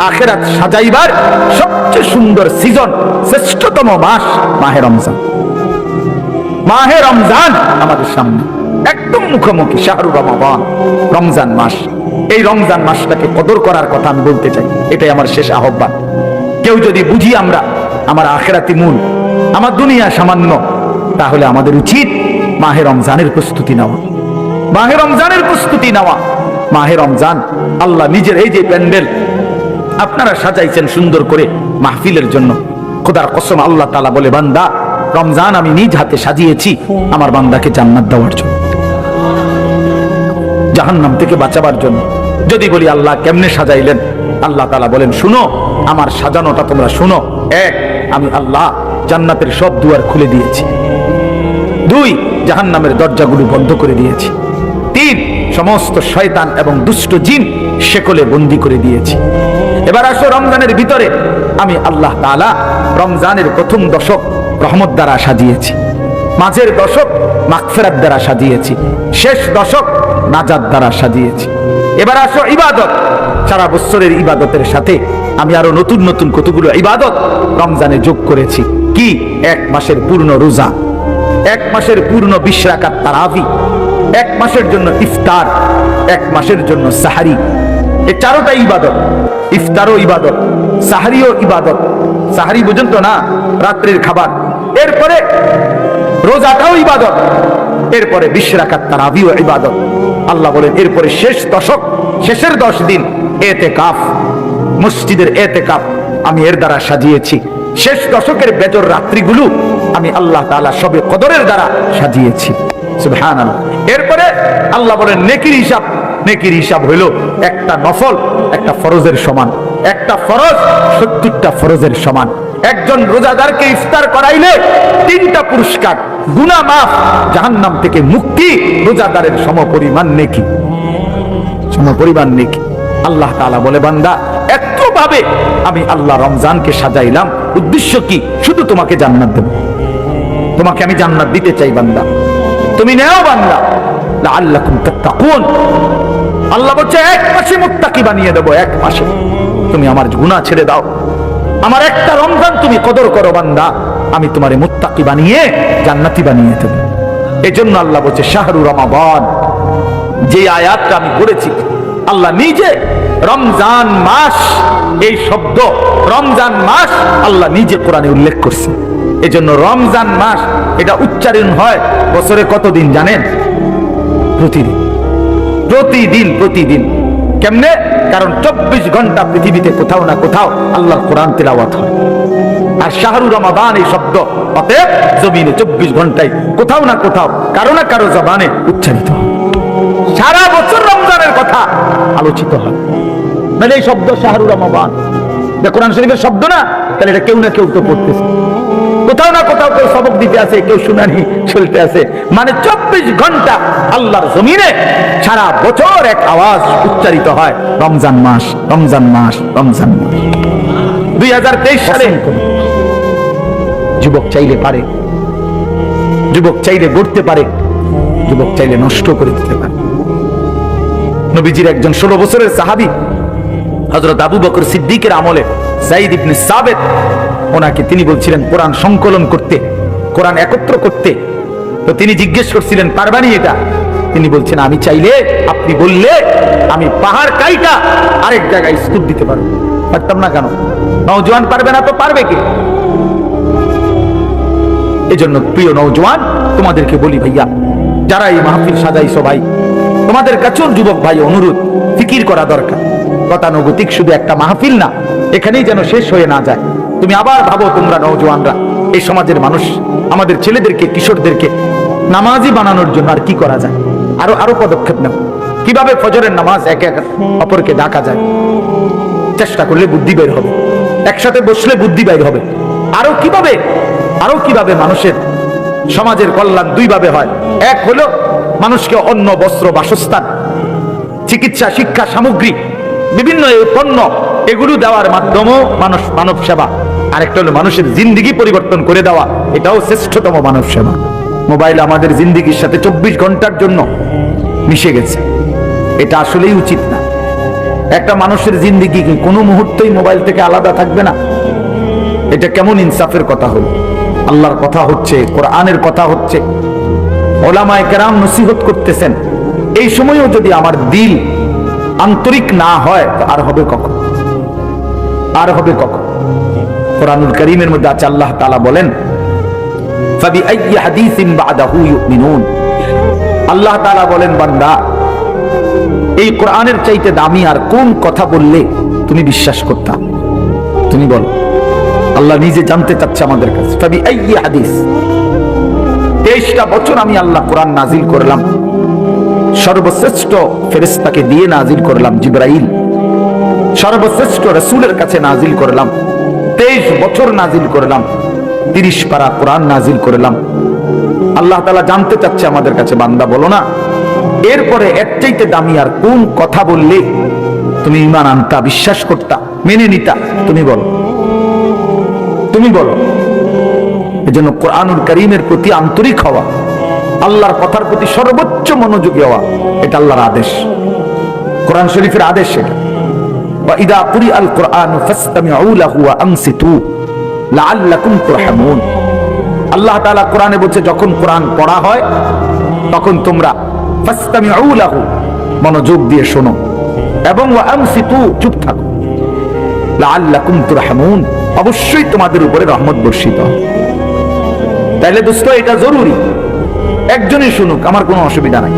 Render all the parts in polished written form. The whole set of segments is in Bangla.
আখিরাত সাজাইবার সবচেয়ে সুন্দর সিজন, শ্রেষ্ঠতম মাস মাহে রমজান। মাহে রমজান আমাদের সামনে একদম মুখোমুখি, শাহরু রমাদান, রমজান মাস। এই রমজান মাসটাকে কদর করার কথা আমি বলতে চাই, এটাই আমার শেষ আহ্বান। কেউ যদি বুঝি আমরা আমার আখিরাতি মূল, আমার দুনিয়া সামান্য, তাহলে আমাদের উচিত মাহে রমজানের প্রস্তুতি নেওয়া, মাহে রমজানের প্রস্তুতি নেওয়া। মাহে রমজান আল্লাহ নিজের, এই যে প্যান্ডেল আপনারা সাজাইছেন সুন্দর করে মাহফিলের জন্য, খোদার কসম আল্লাহ তাআলা বলে, বান্দা রমজান আমি নিজ হাতে সাজিয়েছি আমার বান্দাকে জান্নাত দেওয়ার জন্য, জাহান্নাম থেকে বাঁচাবার জন্য। যদি বলি আল্লাহ কেমনে সাজাইলেন, আল্লাহ তাআলা বলেন, শুনো আমার সাজানোটা তোমরা শুনো। এক, আমি আল্লাহ জান্নাতের সব দুয়ার খুলে দিয়েছি। দুই, জাহান্নামের দরজাগুলো বন্ধ করে দিয়েছি। তিন, সমস্ত শয়তান এবং দুষ্ট জিন শেকলে বন্দী করে দিয়েছি। এবার আসো রমজানের ভিতরে আমি আল্লাহ তাআলা রমজানের প্রথম দশক রহমত দ্বারা সাজিয়েছি, মাঝের দশক মাগফিরাত দ্বারা সাজিয়েছি, শেষ দশক নাজাত দ্বারা সাজিয়েছি। এবার আসো ইবাদত, সারা বছরের ইবাদতের সাথে আমি আরো নতুন নতুন কতগুলো ইবাদত রমজানে যোগ করেছি। কি? এক মাসের পূর্ণ রোজা, এক মাসের পূর্ণ 20 রাকাত তারাবি, এক মাসের জন্য ইফতার, এক মাসের জন্য সাহারি। এই চারোটা ইবাদত, ইফতারও ইবাদত, সাহারিও ইবাদত। সাহারি বুঝেন তো না, রাত্রির খাবার। এরপরে রোজাটাও ইবাদত, এরপরে 20 রাকাত তারাবিও ইবাদত। আল্লাহ বলেন এরপরে শেষ দশক, শেষের 10 দিন এতেকাফ, মসজিদের এতেকাফ আমি এর দ্বারা সাজিয়েছি। শেষ দশকের বেজর রাত্রিগুলো আমি আল্লাহ তাআলা সবে কদরের দ্বারা সাজিয়েছি। সুবহানাল্লাহ। এরপরে আল্লাহ বলেন নেকির হিসাব, নেকির হিসাব হইল একটা নফল একটা ফরজের সমান, একটা ফরজ 70টা ফরজের সমান। একজন রোজাদারকে ইফতার করাইলে 3টা পুরস্কার, গুনাহ মাফ, জাহান্নাম থেকে মুক্তি, রোজাদারের সমপরিমাণ নেকি, সমপরিমাণ নেকি। আল্লাহ তাআলা বলে, বান্দা এত ভাবে আমি আল্লাহ রমজানকে সাজাইলাম, উদ্দেশ্য কি? শুধু তোমাকে জান্নাত দেব, তোমাকে আমি জান্নাত দিতে চাই বান্দা, তুমি নেও বান্দা, লাআল্লাকুম তাত্তাকুন। আল্লাহ বলছে 1 মাসে মুত্তাকি বানিয়ে দেব, 1 মাসে তুমি আমার গুনাহ ছেড়ে দাও, আমার একটা রমজান তুমি কদর করো বান্দা, আমি তোমারে মুত্তাকি বানিয়ে জান্নাতি বানিয়ে দেব। এজন্য আল্লাহ বলছে শাহরু রমাদান, যে আয়াতটা আমি পড়েছি আল্লাহ নিজে রমজান মাস, এই শব্দ রমজান মাস আল্লাহ নিজে কোরআনে উল্লেখ করছে। এজন্য রমজান মাস এটা উচ্চারণ হয় বছরে কতদিন জানেন? প্রতিদিন, প্রতিদিন, প্রতিদিন। কেমনে? কারণ 24 ঘন্টা পৃথিবীতে কোথাও না কোথাও আল্লাহর কোরআন তেলাওয়াত হয়। আর শাহরু রমাদান এই শব্দ অতএব জমিনে 24 ঘন্টায় কোথাও না কোথাও কারো না কারো জবানে উচ্চারিত হয়। সারা বছর রমজানের কথা আলোচিত হয়। মানে এই শব্দ শাহরু রমাদান কোরআন শরীফের শব্দ না, তাহলে এটা কেউ না কেউ তো পড়তেছে, কোথাও না কোথাও কেউ সবক দিতে আছে, কেউ শুনানি চলতে আছে। মানে 24 ঘন্টা আল্লাহর জমিনে সারা বছর এক আওয়াজ উচ্চারিত হয়, রমজান মাস, রমজান মাস, রমজান মাস। 2023 সালে যুবক চাইলে পারে, যুবক চাইলে গড়তে পারে, যুবক চাইলে নষ্ট করে দিতে পারে। নবীজির একজন 16 বছরের সাহাবী হযরত আবু বকর সিদ্দিকের আমলে যায়েদ ইবনে সাবিত, ওনাকে তিনি বলছিলেন কোরআন সংকলন করতে, কোরআন একত্র করতে। তো তিনি জিজ্ঞেস করছিলেন, পারবানি এটা? তিনি বলছেন, আমি চাইলে, আপনি বললে আমি পাহাড় কাইটা আরেক জায়গায় স্তূপ দিতে পারবো। পারতাম না কেন? নওজোয়ান পারবে না তো পারবে কে? এজন্য প্রিয় নওজোয়ান, তোমাদেরকে বলি ভাইয়া, যারা এই মাহফিল সাজাইছো ভাই, তোমাদের কাছেও যুবক ভাই অনুরোধ, ফিকির করা দরকার। গতানুগতিক শুধু একটা মাহফিল না, এখানেই যেন শেষ হয়ে না যায়। তুমি আবার ভাবো, তোমরা নওজোয়ানরা, এই সমাজের মানুষ, আমাদের ছেলেদেরকে, কিশোরদেরকে নামাজি বানানোর জন্য আর কি করা যায়? আরো পদক্ষেপ নেব। কিভাবে ফজরের নামাজ একে অপরকে ডাকা যায়, চেষ্টা করলে বুদ্ধি বের হবে, একসাথে বসলে বুদ্ধি বের হবে। আরো কিভাবে মানুষের সমাজের কল্যাণ দুই ভাবে হয়। এক হলো মানুষকে অন্ন, বস্ত্র, বাসস্থান, চিকিৎসা, শিক্ষা সামগ্রী, বিভিন্ন পণ্য এগুলো দেওয়ার মাধ্যমেও মানুষ মানব সেবা। আরেকটা হলো মানুষের জিন্দিগি পরিবর্তন করে দেওয়া, এটাও শ্রেষ্ঠতম মানব সেবা। মোবাইল আমাদের জিন্দিগির সাথে 24 ঘন্টার জন্য মিশে গেছে, এটা আসলেই উচিত না। একটা মানুষের জিন্দেগি কি কোনো মুহূর্তেই মোবাইল থেকে আলাদা থাকবে না? এটা কেমন ইনসাফের কথা হলো? আল্লাহর কথা হচ্ছে, কোরআনের কথা হচ্ছে, ওলামায়ে কেরাম নসিহত করতেছেন, এই সময়ও যদি আমার দিল আন্তরিক না হয় তো আর হবে কখন? আর হবে কখন? কোরআনুল কারীমের মধ্যে আছে, আল্লাহ তাআলা বলেন ফাবিআইয়ি হাদিসিন বাদাহু ইউমিনুন। আল্লাহ তাআলা বলেন, বান্দা এই কোরআনের চাইতে দামি আর কোন কথা বললে তুমি বিশ্বাস করতা? তুমি বলো। আল্লাহ নিজে জানতে চাচ্ছে আমাদের কাছে। ফাবিআইয়ি হাদিস, 23টা বছর আমি আল্লাহ কোরআন নাজিল করলাম, সর্বশ্রেষ্ঠ ফেরেশতাকে দিয়ে নাজিল করলাম, জিবরাইল, সর্বশ্রেষ্ঠ রাসূলের কাছে নাজিল করলাম, 23 বছর নাজিল করলাম, 30 পারা কোরআন নাজিল করলাম। আল্লাহ তাআলা জানতে চাচ্ছে আমাদের কাছে, বান্দা বলো না এরপরে এর চাইতে দামি আর কোন কথা বললে তুমি ঈমান আনতা, বিশ্বাস করতা, মেনে নিতা? তুমি বলো, তুমি বলো। এজন্য কোরআনুল কারীমের প্রতি আন্তরিক হওয়া, আল্লাহর কথার প্রতি সর্বোচ্চ মনোযোগী হওয়া, এটা আল্লাহর আদেশ, কোরআন শরীফের আদেশ। এটা ওয়া ইযা কুরিআল কুরআনু ফাসতামিউ লাহু ওয়া আনসিতু লাআল্লাকুম তুরহামুন। আল্লাহ তাআলা কোরআনে বলছে, যখন কোরআন পড়া হয় তখন তোমরা ফাসতামিউ লাহু, মনোযোগ দিয়ে শোনো, এবং ওয়া আনসিতু, চুপ থাকো, লাআল্লাকুম তুরহামুন, অবশ্যই তোমাদের উপরে রহমত বর্ষিত হবে। তাইলে দোস্ত এটা জরুরি, একজনই শুনুক, আমার কোনো অসুবিধা নাই,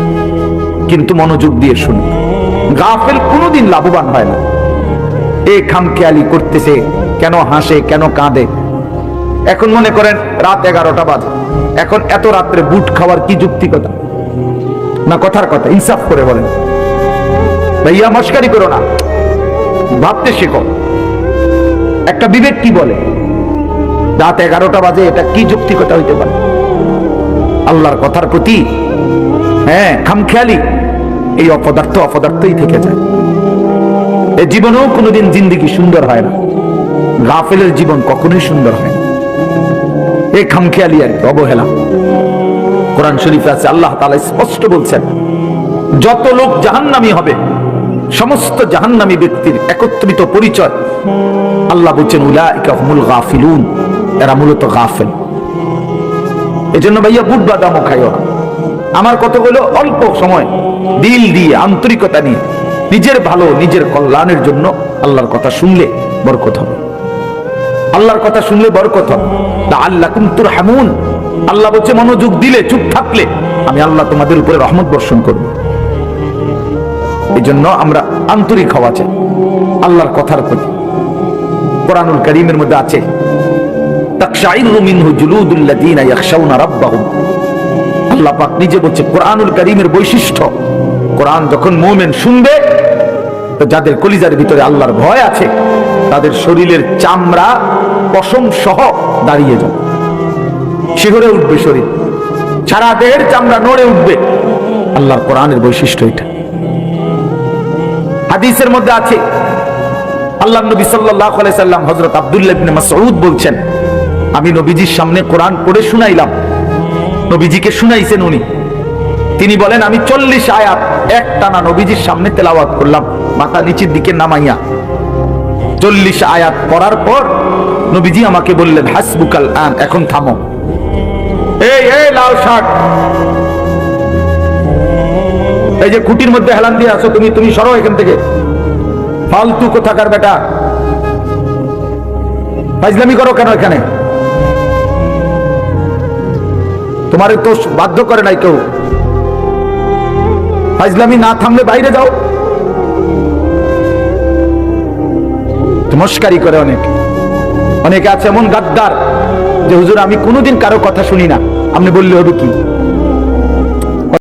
কিন্তু মনোযোগ দিয়ে শুনুক। গাফেল কোনোদিন লাভবান হয় না। এ খামখেয়ালি করতেছে, কেন হাসে, কেন কাঁদে। এখন মনে করেন রাত 11টা বাজে, এখন এত রাত্রে বুট খাওয়ার কি যুক্তিকতা? না কথার কথা, ইনসাফ করে বলেন ভাইয়া, মস্কারি করো না, ভাবতে শেখো। একটা বিবেক কি বলে? রাত 11টা বাজে, এটা কি যুক্তিকতা হইতে পারে? আল্লাহর কথার প্রতি খামখেয়ালি, এই অপদার্থই থেকে যায়। এই জীবনেও কোনোদিন জিন্দেগি সুন্দর হয় না, গাফেলের জীবন কখনোই সুন্দর হয় না। এই খামখেয়ালি আর অবহেলা। কোরআন শরীফে আছে, আল্লাহ তাআলা স্পষ্ট বলছেন, যত লোক জাহান্নামী হবে, সমস্ত জাহান্নামী ব্যক্তির একত্রিত পরিচয় আল্লাহ বলছেন উলাইকা হুমুল গাফিলুন, এরা মূলত গাফেল। এজন্য ভাইয়া বুট বাদামও খাইও না। আমার কতগুলো অল্প সময় দিল দিয়ে, আন্তরিকতা নিয়ে, নিজের ভালো, নিজের কল্যাণের জন্য আল্লাহর কথা শুনলে বরকত হবে। আল্লাহর কথা শুনলে বরকত হবে। লাআল্লাকুম তুরহামুন, আল্লাহ বলছে মনোযোগ দিলে, চুপ থাকলে আমি আল্লাহ তোমাদের উপরে রহমত বর্ষণ করব। এই জন্য আমরা আন্তরিক হওয়া চাই আল্লাহর কথার প্রতি। কোরআনুল কারীমের মধ্যে আছে, তাকশাইরু মিনহু জুলুদুল লাযিনা ইয়াখশাউনা রাব্বাহুম। আল্লাহ পাক নিজে বলছে, কোরআনুল কারীমের বৈশিষ্ট্য, কোরআন যখন মুমিন শুনবে, তো যাদের কলিজার ভিতরে আল্লাহর ভয় আছে, তাদের শরীরের চামড়া পশম সহ দাঁড়িয়ে যাবে, শিহরে উঠবে শরীর, সারা দেহের চামড়া নড়ে উঠবে। আল্লাহর কোরআনের বৈশিষ্ট্য এটা। হাদিসের মধ্যে আছে, আল্লাহ নবী সাল্লাল্লাহু আলাইহি সাল্লাম, হযরত আব্দুল্লাহ ইবনে মাসউদ বলছেন, আমি নবীজির সামনে কোরআন পড়ে শুনাইলাম। নবীজিকে শুনাইছেন উনি। তিনি বলেন, আমি 40 আয়াত একটানা নবীজির সামনে তেলাওয়াত করলাম, মাথা নিচের দিকে নামাইয়া। 40 আয়াত পড়ার পর নবীজি আমাকে বললেন, হাসবুকাল আন, এখন থামো। এই লাল শার্ট, এই যে খুঁটির মধ্যে হেলান দিয়ে আছো তুমি, তুমি সরো এখান থেকে, ফালতু কোথাকার বেটা, ফাজলামি করো কেন এখানে? তোমার তো বাধ্য করে নাই কেউ, ফাজলামি না থামলে বাইরে যাও। মস্কারি করে অনেকে আছে এমন গাদ্দার যে হুজুর আমি কোনোদিন কারো কথা শুনি না, আপনি বললে হবে কি?